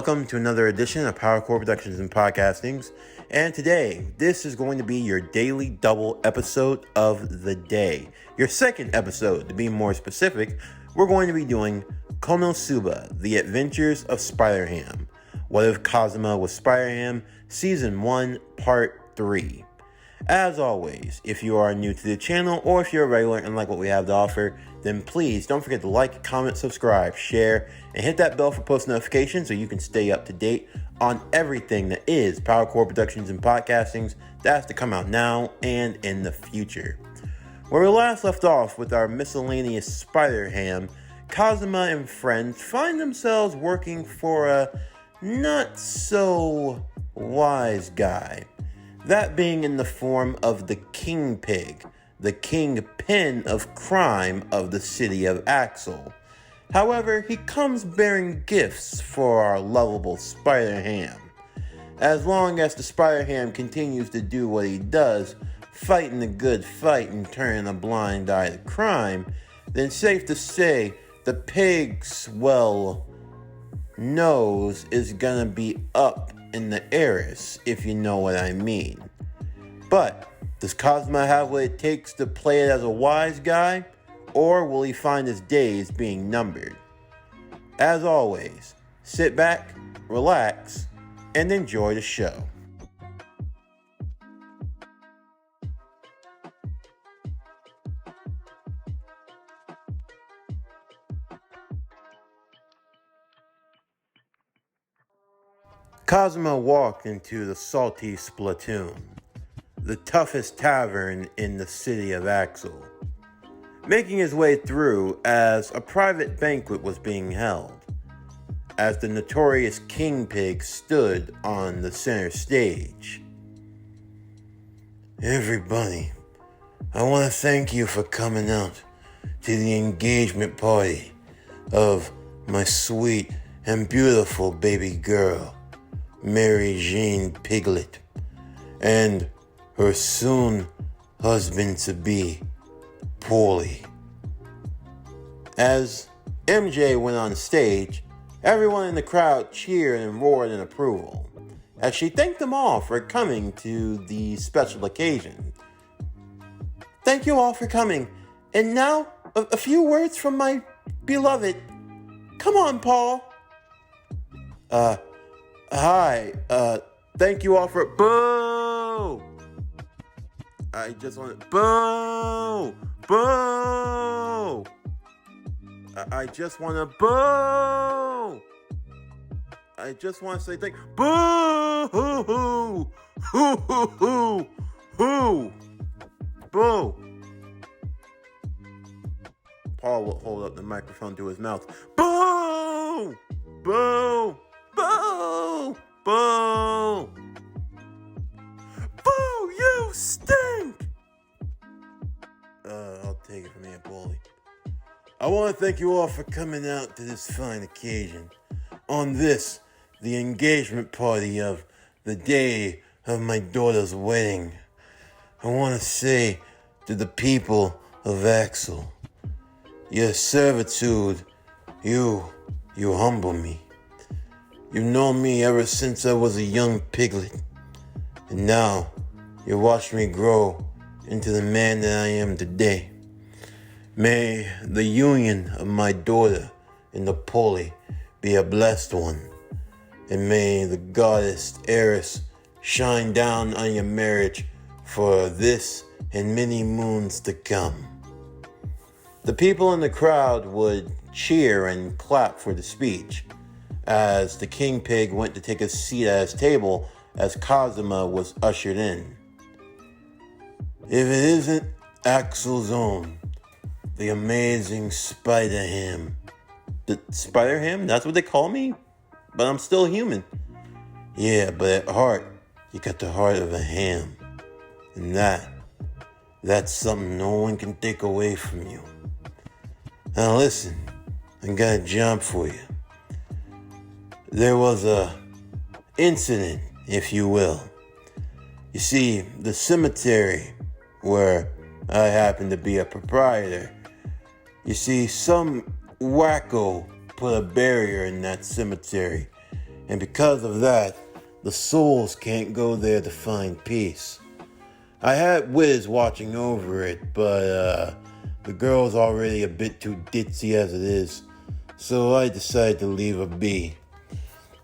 Welcome to another edition of Power Core Productions and Podcastings. And today, this is going to be your daily double episode of the day. Your second episode, to be more specific, we're going to be doing Konosuba, The Adventures of Spider-Ham. What If Kazuma Was Spider-Ham? Season 1, Part 3. As always, if you are new to the channel or if you're a regular and like what we have to offer, then please don't forget to like, comment, subscribe, share, and hit that bell for post notifications so you can stay up to date on everything that is Power Core Productions and Podcastings that's to come out now and in the future. Where we last left off with our miscellaneous Spider-Ham, Kazuma and friends find themselves working for a not so wise guy. That being in the form of the King Pig, the kingpin of crime of the city of Axel. However, he comes bearing gifts for our lovable Spider-Ham. As long as the Spider-Ham continues to do what he does, fighting the good fight and turning a blind eye to crime, then safe to say the pig's, nose is gonna be up in the Eris, if you know what I mean. But does Kazuma have what it takes to play it as a wise guy, or will he find his days being numbered? As always, sit back, relax, and enjoy the show. Kazuma walked into the Salty Splatoon, the toughest tavern in the city of Axel, making his way through as a private banquet was being held, as the notorious King Pig stood on the center stage. Everybody, I want to thank you for coming out to the engagement party of my sweet and beautiful baby girl, Mary Jane Piglet, and her soon husband-to-be, Paulie. As MJ went on stage, everyone in the crowd cheered and roared in approval, as she thanked them all for coming to the special occasion. Thank you all for coming, and now a few words from my beloved. Come on, Paul. Hi, thank you all for, boo! I just want to, boo! Boo! I just want to, boo! I just want to say thank, boo! Hoo hoo! Hoo hoo hoo! Hoo! Boo! Paul will hold up the microphone to his mouth. Boo! Boo! Boo! Boo! Boo! You stink! I'll take it from Aunt Paulie. I want to thank you all for coming out to this fine occasion. On this, the engagement party of the day of my daughter's wedding. I want to say to the people of Axel, your servitude, you humble me. You've known me ever since I was a young piglet, and now you watched me grow into the man that I am today. May the union of my daughter and the Paulie be a blessed one, and may the goddess Eris shine down on your marriage for this and many moons to come. The people in the crowd would cheer and clap for the speech, as the King Pig went to take a seat at his table as Kazuma was ushered in. If it isn't Axel's own, the amazing Spider-Ham. The Spider-Ham? That's what they call me? But I'm still human. Yeah, but at heart, you got the heart of a ham. And that's something no one can take away from you. Now listen, I got a job for you. There was a incident, if you will. You see, the cemetery where I happen to be a proprietor, you see, some wacko put a barrier in that cemetery, And because of that, the souls can't go there to find peace. I had Wiz watching over it, but the girl's already a bit too ditzy as it is, so I decided to leave her be.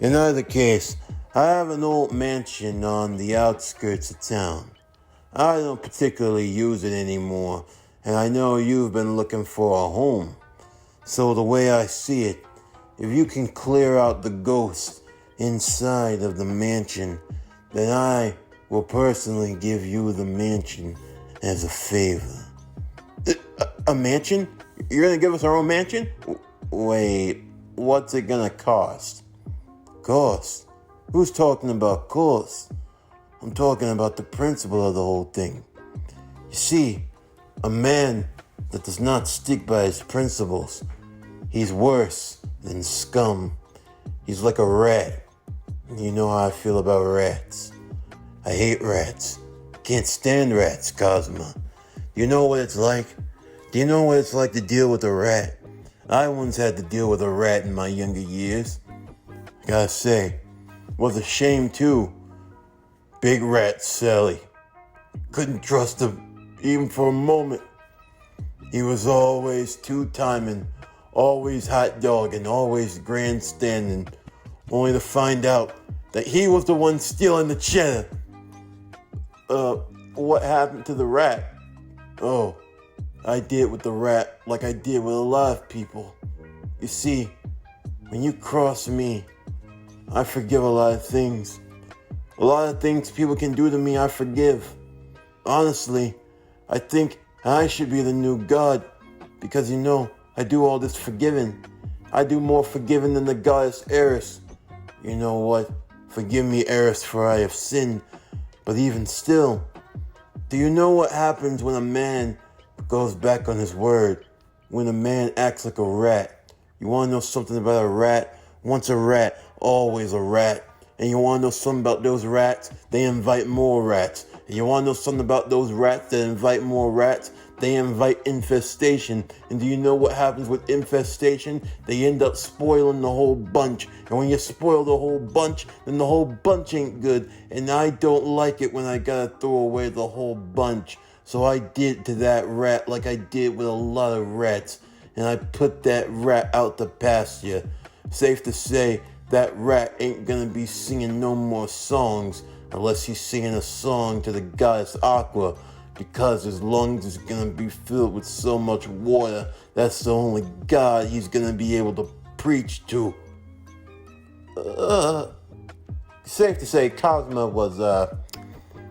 In either case, I have an old mansion on the outskirts of town. I don't particularly use it anymore, and I know you've been looking for a home. So the way I see it, if you can clear out the ghost inside of the mansion, then I will personally give you the mansion as a favor. A mansion? You're gonna give us our own mansion? Wait, what's it gonna cost? Cost? Who's talking about cost? I'm talking about the principle of the whole thing. You see, a man that does not stick by his principles, he's worse than scum. He's like a rat. You know how I feel about rats. I hate rats. Can't stand rats, Kazuma. Do you know what it's like? Do you know what it's like to deal with a rat? I once had to deal with a rat in my younger years. I gotta say, it was a shame too. Big rat Sally. Couldn't trust him even for a moment. He was always two-timing, always hot dogging, always grandstanding, only to find out that he was the one stealing the cheddar. What happened to the rat? Oh, I did with the rat like I did with a lot of people. You see, when you cross me, I forgive a lot of things. A lot of things people can do to me, I forgive. Honestly, I think I should be the new God because, I do all this forgiving. I do more forgiving than the goddess Eris. You know what? Forgive me, Eris, for I have sinned. But even still, do you know what happens when a man goes back on his word? When a man acts like a rat? You want to know something about a rat? Once a rat, always a rat. And you want to know something about those rats? They invite more rats. And you want to know something about those rats that invite more rats? They invite infestation. And do you know what happens with infestation? They end up spoiling the whole bunch. And when you spoil the whole bunch, then the whole bunch ain't good. And I don't like it when I gotta throw away the whole bunch. So I did to that rat like I did with a lot of rats. And I put that rat out to pasture. Safe to say, that rat ain't gonna be singing no more songs unless he's singing a song to the goddess Aqua, because his lungs is gonna be filled with so much water, that's the only God he's gonna be able to preach to. Safe to say, Kazuma was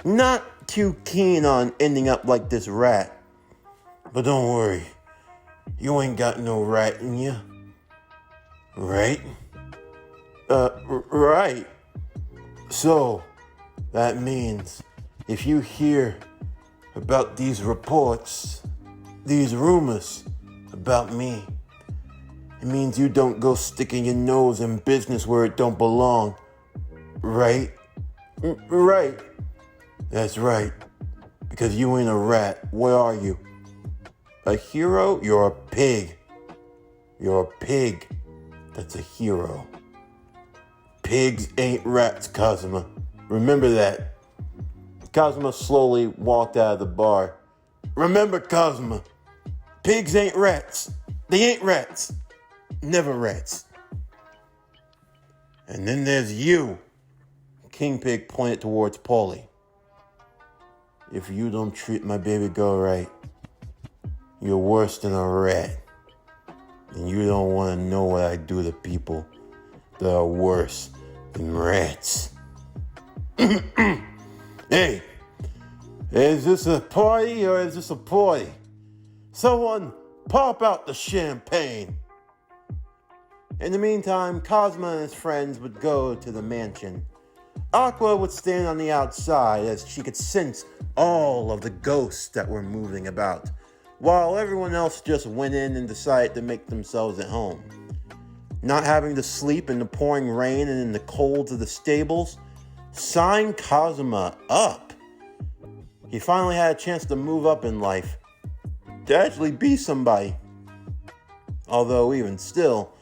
not too keen on ending up like this rat. But don't worry, you ain't got no rat in you, right? Right. So, that means if you hear about these reports, these rumors about me, it means you don't go sticking your nose in business where it don't belong. Right? Right. That's right. Because you ain't a rat. What are you? A hero? You're a pig. You're a pig. That's a hero. Pigs ain't rats, Kazuma. Remember that. Kazuma slowly walked out of the bar. Remember, Kazuma, pigs ain't rats. They ain't rats. Never rats. And then there's you. King Pig pointed towards Paulie. If you don't treat my baby girl right, you're worse than a rat. And you don't want to know what I do to people that are worse than rats. Hey, is this a party or is this a party? Someone pop out the champagne. In the meantime, Kazuma and his friends would go to the mansion. Aqua would stand on the outside as she could sense all of the ghosts that were moving about, while everyone else just went in and decided to make themselves at home. Not having to sleep in the pouring rain and in the colds of the stables signed Kazuma up. He finally had a chance to move up in life, to actually be somebody. Although even still,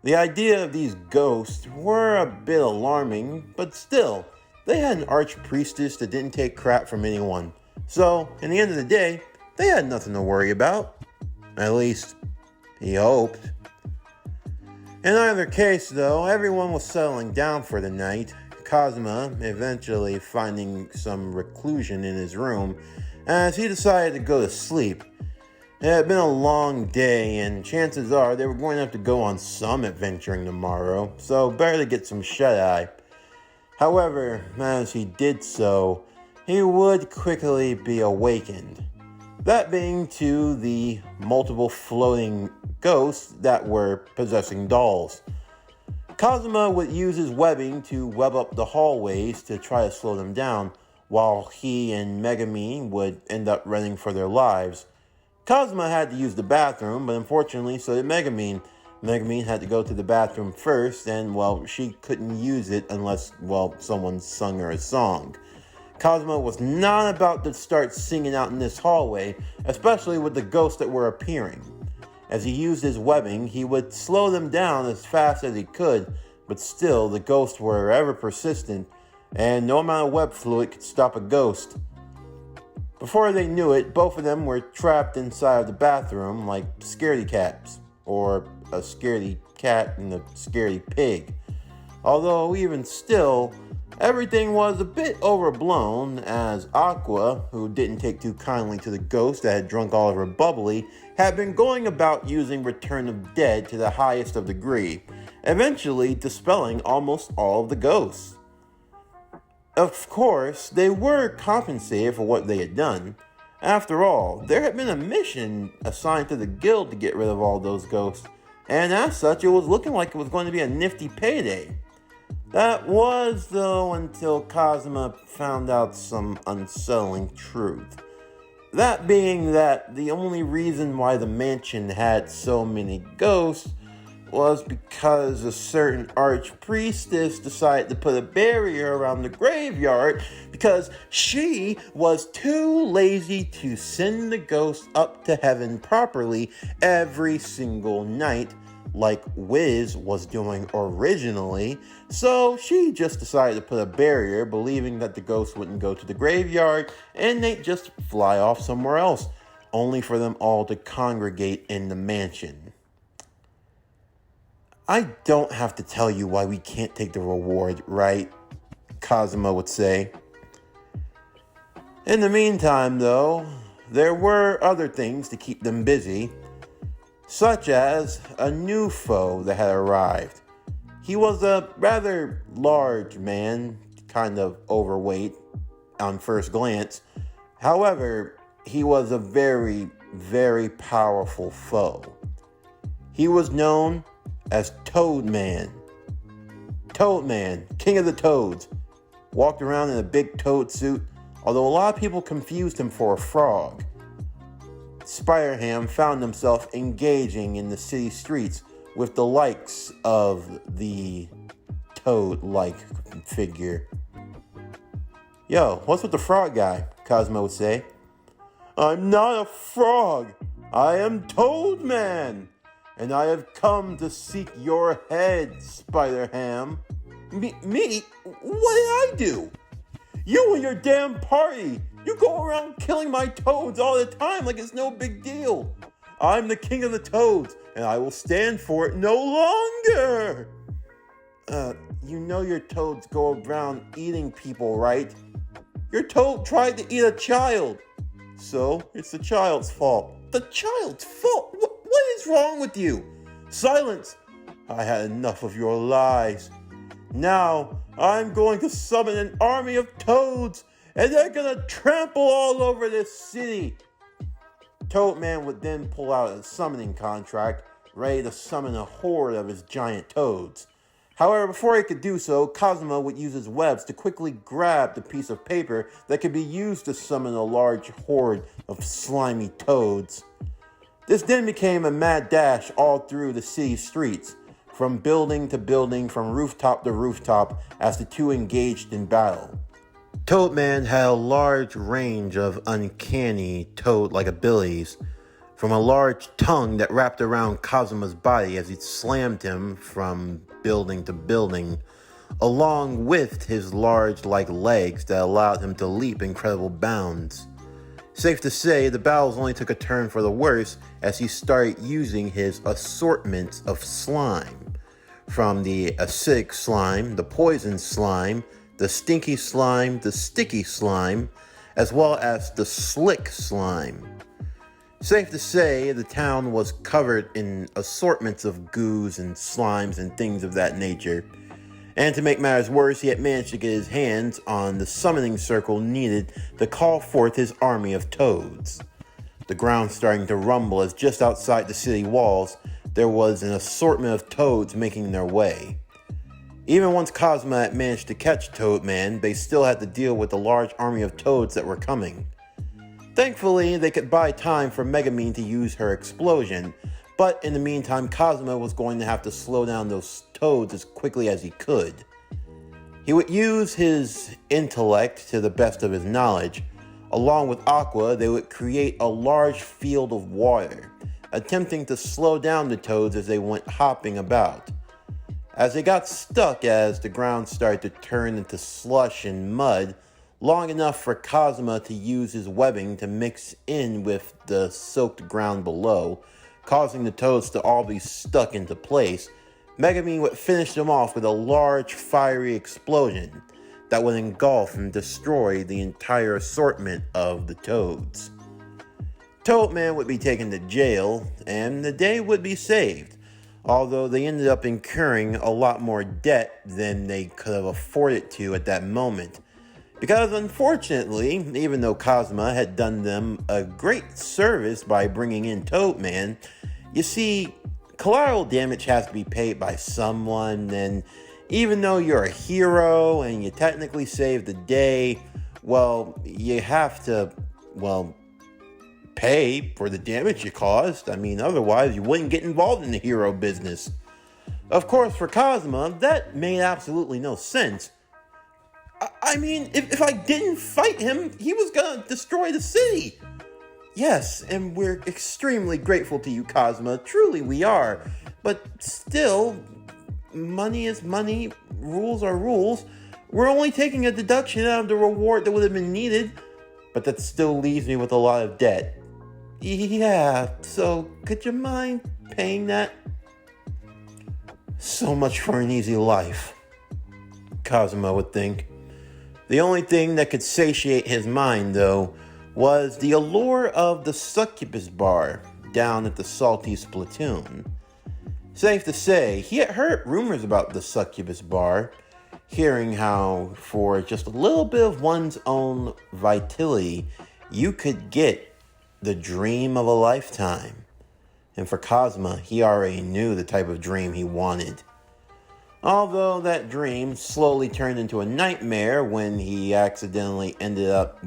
The idea of these ghosts were a bit alarming, but still, they had an archpriestess that didn't take crap from anyone. So, in the end of the day, they had nothing to worry about. At least, he hoped. In either case, though, everyone was settling down for the night. Kazuma eventually finding some reclusion in his room as he decided to go to sleep. It had been a long day, and chances are they were going to have to go on some adventuring tomorrow, so better to get some shut-eye. However, as he did so, he would quickly be awakened. That being to the multiple floating ghosts that were possessing dolls. Kazuma would use his webbing to web up the hallways to try to slow them down, while he and Megumin would end up running for their lives. Kazuma had to use the bathroom, but unfortunately so did Megumin. Megumin had to go to the bathroom first, and, well, she couldn't use it unless, well, someone sung her a song. Kazuma was not about to start singing out in this hallway, especially with the ghosts that were appearing. As he used his webbing, he would slow them down as fast as he could, but still, the ghosts were ever persistent, and no amount of web fluid could stop a ghost. Before they knew it, both of them were trapped inside of the bathroom like scaredy cats, or a scaredy cat and a scaredy pig. Although, even still, everything was a bit overblown, as Aqua, who didn't take too kindly to the ghost that had drunk all of her bubbly, had been going about using Return of Dead to the highest of degree, eventually dispelling almost all of the ghosts. Of course, they were compensated for what they had done. After all, there had been a mission assigned to the guild to get rid of all those ghosts, and as such, it was looking like it was going to be a nifty payday. That was, though, until Kazuma found out some unsettling truth. That being that the only reason why the mansion had so many ghosts was because a certain archpriestess decided to put a barrier around the graveyard because she was too lazy to send the ghosts up to heaven properly every single night like Wiz was doing originally. So she just decided to put a barrier, believing that the ghosts wouldn't go to the graveyard and they'd just fly off somewhere else, only for them all to congregate in the mansion. I don't have to tell you why we can't take the reward, right? Kazuma would say. In the meantime, though, there were other things to keep them busy, such as a new foe that had arrived. He was a rather large man, kind of overweight on first glance. However, he was a very, very powerful foe. He was known as Toadman. Toadman, king of the toads, walked around in a big toad suit, although a lot of people confused him for a frog. Spider-Ham found himself engaging in the city streets with the likes of the toad-like figure. Yo, what's with the frog guy? Kazuma would say. I'm not a frog. I am Toadman. And I have come to seek your head, Spider-Ham. Me? What did I do? You and your damn party. You go around killing my toads all the time like it's no big deal. I'm the king of the toads, and I will stand for it no longer. You know your toads go around eating people, right? Your toad tried to eat a child. So, it's the child's fault. The child's fault? What is wrong with you? Silence! I had enough of your lies. Now, I'm going to summon an army of toads, and they're gonna trample all over this city. Toadman would then pull out a summoning contract, ready to summon a horde of his giant toads. However, before he could do so, Kazuma would use his webs to quickly grab the piece of paper that could be used to summon a large horde of slimy toads. This then became a mad dash all through the city's streets, from building to building, from rooftop to rooftop, as the two engaged in battle. Toadman had a large range of uncanny toad-like abilities. from a large tongue that wrapped around Kazuma's body as he slammed him from building to building, along with his large like legs that allowed him to leap incredible bounds. Safe to say, the battles only took a turn for the worse as he started using his assortments of slime. From the acidic slime, the poison slime, the stinky slime, the sticky slime, as well as the slick slime. Safe to say, the town was covered in assortments of goos and slimes and things of that nature. And to make matters worse, he had managed to get his hands on the summoning circle needed to call forth his army of toads. The ground starting to rumble as just outside the city walls, there was an assortment of toads making their way. Even once Kazuma had managed to catch Toadman, they still had to deal with the large army of toads that were coming. Thankfully, they could buy time for Megumin to use her explosion, but in the meantime, Kazuma was going to have to slow down those toads as quickly as he could. He would use his intellect to the best of his knowledge. Along with Aqua, they would create a large field of water, attempting to slow down the toads as they went hopping about. As they got stuck as the ground started to turn into slush and mud, long enough for Kazuma to use his webbing to mix in with the soaked ground below, causing the toads to all be stuck into place, Megumin would finish them off with a large fiery explosion that would engulf and destroy the entire assortment of the toads. Toadman would be taken to jail, and the day would be saved, although they ended up incurring a lot more debt than they could have afforded to at that moment. Because unfortunately, even though Kazuma had done them a great service by bringing in Toadman, you see, collateral damage has to be paid by someone, and even though you're a hero and you technically saved the day, well, you have to, pay for the damage you caused. I mean, otherwise you wouldn't get involved in the hero business. Of course, for Kazuma, that made absolutely no sense. I mean, if I didn't fight him, he was gonna destroy the city. Yes, and we're extremely grateful to you, Kazuma. Truly we are. But still, money is money, rules are rules. We're only taking a deduction out of the reward that would have been needed, but that still leaves me with a lot of debt. Yeah, so could you mind paying that? So much for an easy life, Kazuma would think. The only thing that could satiate his mind, though, was the allure of the succubus bar down at the Salty Splatoon. Safe to say, he had heard rumors about the succubus bar, hearing how, for just a little bit of one's own vitality, you could get the dream of a lifetime. And for Kazuma, he already knew the type of dream he wanted. Although that dream slowly turned into a nightmare when he accidentally ended up,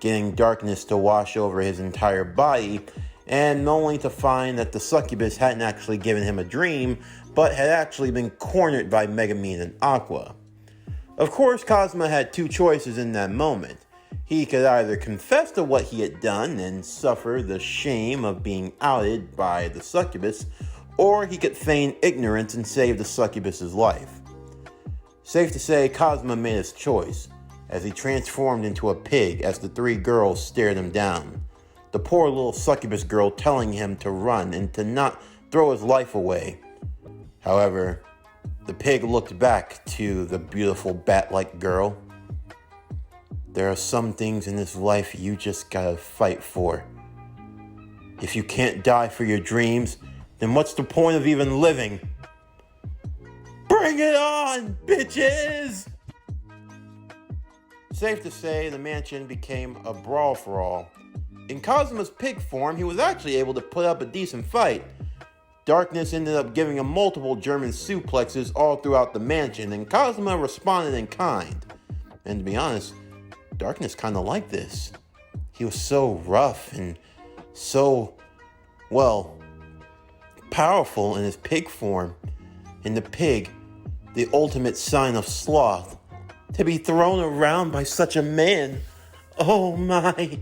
getting darkness to wash over his entire body, and only to find that the succubus hadn't actually given him a dream, but had actually been cornered by Megumin and Aqua. Of course, Kazuma had two choices in that moment. He could either confess to what he had done and suffer the shame of being outed by the succubus, or he could feign ignorance and save the succubus's life. Safe to say, Kazuma made his choice, as he transformed into a pig as the three girls stared him down. The poor little succubus girl telling him to run and to not throw his life away. However, the pig looked back to the beautiful bat-like girl. There are some things in this life you just gotta fight for. If you can't die for your dreams, then what's the point of even living? Bring it on, bitches! Safe to say, the mansion became a brawl for all. In Kazuma's pig form, he was actually able to put up a decent fight. Darkness ended up giving him multiple German suplexes all throughout the mansion, and Kazuma responded in kind. And to be honest, Darkness kind of liked this. He was so rough and so, powerful in his pig form. In the pig, the ultimate sign of sloth. To be thrown around by such a man. Oh my.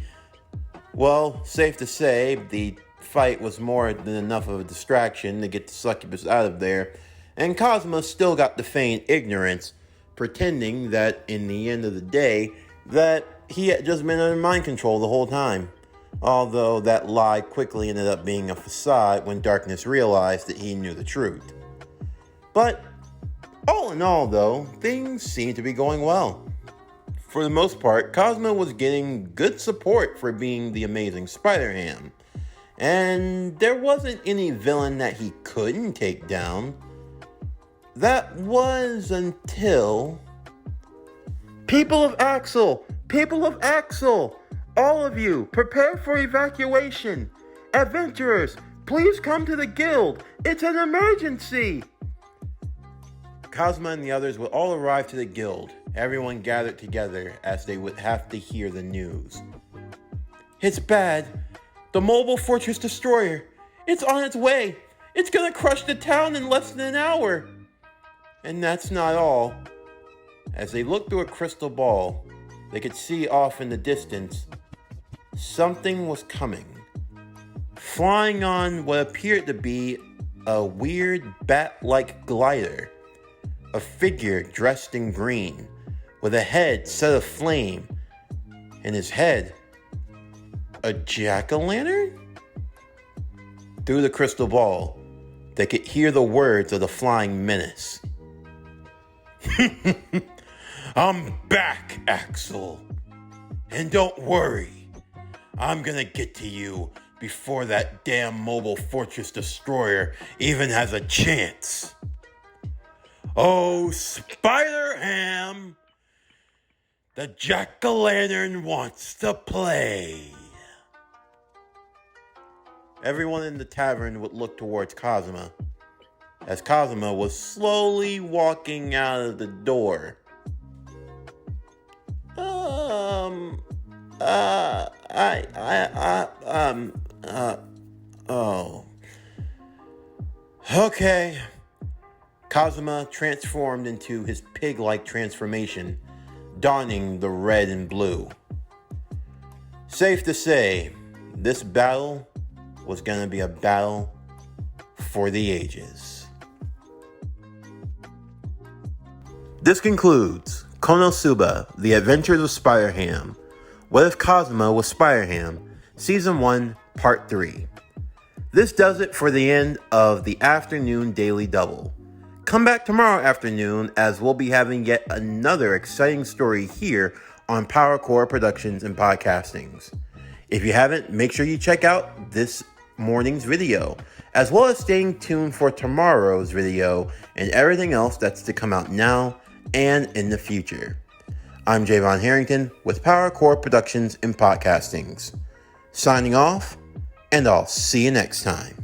Well, safe to say, the fight was more than enough of a distraction to get the succubus out of there, and Kazuma still got to feign ignorance, pretending that in the end of the day, that he had just been under mind control the whole time. Although that lie quickly ended up being a facade when Darkness realized that he knew the truth. But all in all, though, things seemed to be going well. For the most part, Kazuma was getting good support for being the amazing Spider-Ham. And there wasn't any villain that he couldn't take down. That was until... People of Axel! People of Axel! All of you, prepare for evacuation! Adventurers, please come to the guild! It's an emergency! Kazuma and the others would all arrive to the guild, everyone gathered together as they would have to hear the news. It's bad. The mobile fortress destroyer. It's on its way. It's gonna crush the town in less than an hour. And that's not all. As they looked through a crystal ball, they could see off in the distance something was coming. Flying on what appeared to be a weird bat-like glider. A figure dressed in green, with a head set aflame, and his head, a jack-o'-lantern? Through the crystal ball, they could hear the words of the flying menace. I'm back, Axel. And don't worry, I'm gonna get to you before that damn mobile fortress destroyer even has a chance. Oh, Spider-Ham, the jack-o'-lantern wants to play. Everyone in the tavern would look towards Kazuma, as Kazuma was slowly walking out of the door. Okay. Kazuma transformed into his pig-like transformation, donning the red and blue. Safe to say, this battle was gonna be a battle for the ages. This concludes Konosuba, The Adventures of Spider-Ham. What If Kazuma Was Spider-Ham? Season 1, Part 3. This does it for the end of the afternoon daily double. Come back tomorrow afternoon as we'll be having yet another exciting story here on PowerCore Productions and Podcastings. If you haven't, make sure you check out this morning's video, as well as staying tuned for tomorrow's video and everything else that's to come out now and in the future. I'm Javon Harrington with PowerCore Productions and Podcastings. Signing off, and I'll see you next time.